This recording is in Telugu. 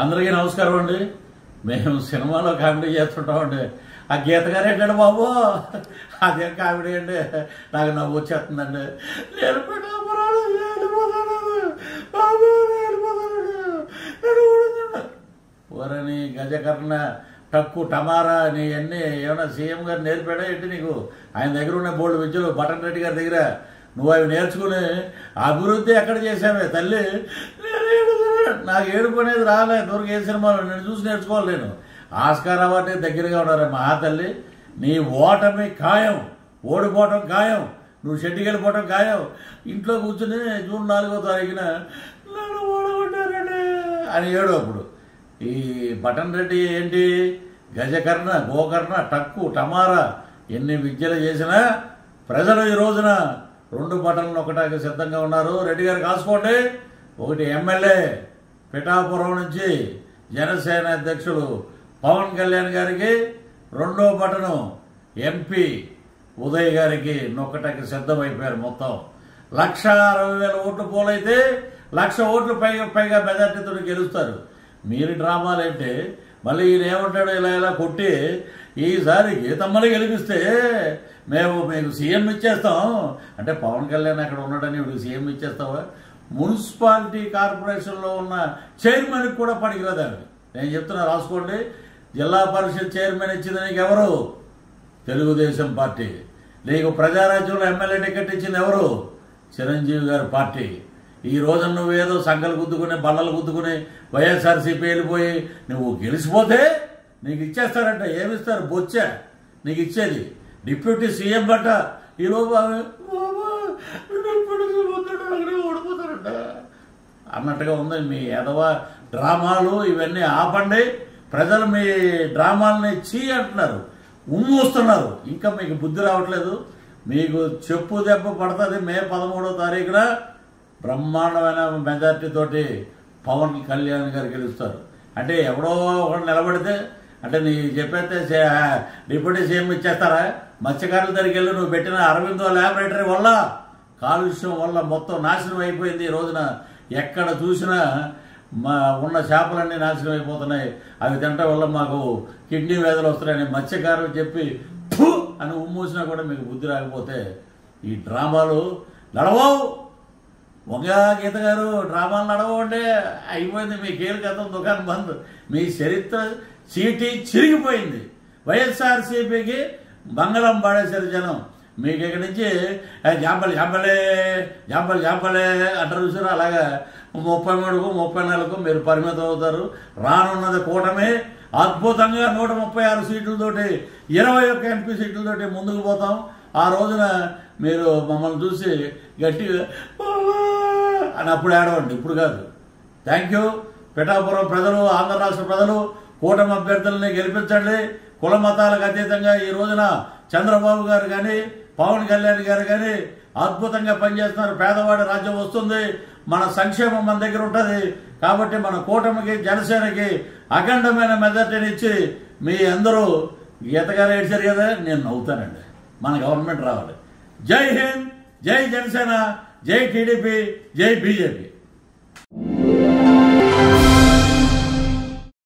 అందరికీ నమస్కారం అండి. మేము సినిమాలో కామెడీ చేస్తుంటామండి. ఆ గీత గారు ఏంటండి బాబు, అదేం కామెడీ అండి, నాకు నవ్వు వచ్చేస్తుందండి. నేను ఓరని గజకర్ణ టక్కు టమారా నీ అన్నీ ఏమన్నా సీఎం గారు నేర్పాడా ఏంటి నీకు? ఆయన దగ్గర ఉన్న బోల్డ్ విద్యలు బటన్ రెడ్డి గారి దగ్గర నువ్వు అవి నేర్చుకుని అభివృద్ధి ఎక్కడ చేసావే తల్లి? నాకు ఏడుపు అనేది రాలే దూరకు ఏ సినిమాలో నేను చూసి నేర్చుకోవాలి. నేను ఆస్కార్ అవార్డు దగ్గరగా ఉన్నారు మా తల్లి. నీ ఓటమి ఖాయం, ఓడిపోవటం ఖాయం, నువ్వు షెడ్డుకి వెళ్ళిపోవటం ఖాయం. ఇంట్లో కూర్చుని జూన్ 4వ తారీఖున నన్ను ఓడగొట్టారండి అని ఏడు. అప్పుడు ఈ బటన్ రెడ్డి ఏంటి, గజకర్ణ గోకర్ణ టక్కు టమారా ఎన్ని విద్యలు చేసినా ప్రజలు ఈ రోజున 2 బటన్లు ఒకటానికి సిద్ధంగా ఉన్నారు. రెడ్డి గారు కాసుకోండి. ఒకటి ఎమ్మెల్యే పిఠాపురం నుంచి జనసేన అధ్యక్షుడు పవన్ కళ్యాణ్ గారికి, 2వ బటను ఎంపీ ఉదయ్ గారికి నొక్కటానికి సిద్ధమైపోయారు. మొత్తం 1,60,000 ఓట్లు పోలైతే 1,00,000 ఓట్లు పైగా మెజార్టీతో గెలుస్తారు. మీరు డ్రామాలేంటే మళ్ళీ ఈయన ఏమంటాడు, ఇలా కొట్టి ఈసారి గీతమ్మని గెలిపిస్తే మేము మీకు సీఎం ఇచ్చేస్తాం అంటే పవన్ కళ్యాణ్ అక్కడ ఉన్నాడని ఇప్పుడు సీఎం ఇచ్చేస్తావా? మున్సిపాలిటీ కార్పొరేషన్లో ఉన్న చైర్మన్కి కూడా పనికిరాదండి. నేను చెప్తున్నా, రాసుకోండి. జిల్లా పరిషత్ చైర్మన్ ఇచ్చింది నీకు ఎవరు? తెలుగుదేశం పార్టీ. నీకు ప్రజారాజ్యంలో ఎమ్మెల్యే టికెట్ ఇచ్చింది ఎవరు? చిరంజీవి గారి పార్టీ. ఈ రోజు నువ్వు ఏదో సంఘాలు గుద్దుకుని బల్లలు గుద్దుకుని వైఎస్ఆర్సీపీ వెళ్ళిపోయి నువ్వు గెలిచిపోతే నీకు ఇచ్చేస్తారంట. ఏమిస్తారు? బొచ్చా నీకు ఇచ్చేది. డిప్యూటీ సీఎం బట్ట ఈరోజు ఓడిపోతారంట అన్నట్టుగా ఉంది మీ ఎదవ డ్రామాలు. ఇవన్నీ ఆపండి. ప్రజలు మీ డ్రామాలని అంటున్నారు, ఉమ్మూస్తున్నారు. ఇంకా మీకు బుద్ధి రావట్లేదు. మీకు చెప్పు దెబ్బ పడుతుంది. మే 13వ తారీఖున బ్రహ్మాండమైన మెజార్టీ తోటి పవన్ కళ్యాణ్ గారు గెలుస్తారు. అంటే ఎవడో ఒకడు నిలబడితే అంటే నీ చెప్పేస్తే డిప్యూటీ సీఎం ఇచ్చేస్తారా? మత్స్యకారుల దగ్గరికి వెళ్ళి నువ్వు పెట్టిన అరవిందో ల్యాబొరేటరీ వల్ల, కాలుష్యం వల్ల మొత్తం నాశనం అయిపోయింది. ఈ రోజున ఎక్కడ చూసినా ఉన్న చేపలన్నీ నాశనం అయిపోతున్నాయి. అవి తినటం వల్ల మాకు కిడ్నీ వ్యాధులు వస్తున్నాయని మత్స్యకారులు చెప్పి ఫు అని ఉమ్మూసినా కూడా మీకు బుద్ధి రాకపోతే ఈ డ్రామాలు నడవవు. వంగా గీత గారు డ్రామాలు నడవండి. అయిపోయింది మీ కేలు గతం, దుకాణం బంద్. మీ చరిత్ర చీటీ చిరిగిపోయింది. వైఎస్ఆర్సీపీకి మంగళం పాడేశారు జనం. మీకు ఇక్కడి నుంచి జాంపలే అంటారు చూసారు. అలాగా 33కు 34కు మీరు పరిమితం అవుతారు. రానున్నది కూటమి. అద్భుతంగా 136 సీట్లతోటి 21 ఎంపీ సీట్లతోటి ముందుకు పోతాం. ఆ రోజున మీరు మమ్మల్ని చూసి గట్టిగా అని అప్పుడు ఏడవండి, ఇప్పుడు కాదు. Thank you. పిఠాపురం ప్రజలు, ఆంధ్ర రాష్ట్ర ప్రజలు కూటమి అభ్యర్థులని గెలిపించండి. కుల మతాలకు అతీతంగా ఈ రోజున చంద్రబాబు గారు కానీ పవన్ కళ్యాణ్ గారు కానీ అద్భుతంగా పనిచేస్తున్నారు. పేదవాడి రాజ్యం వస్తుంది. మన సంక్షేమం మన దగ్గర ఉంటుంది. కాబట్టి మన కూటమికి జనసేనకి అఖండమైన మెజార్టీని ఇచ్చి మీ అందరూ గీతగారు ఏడ్చారు కదా, నేను నవ్వుతానండి. మన గవర్నమెంట్ రావాలి. జై హింద్, జై జనసేన, జై టీడీపీ, జై బీజేపీ.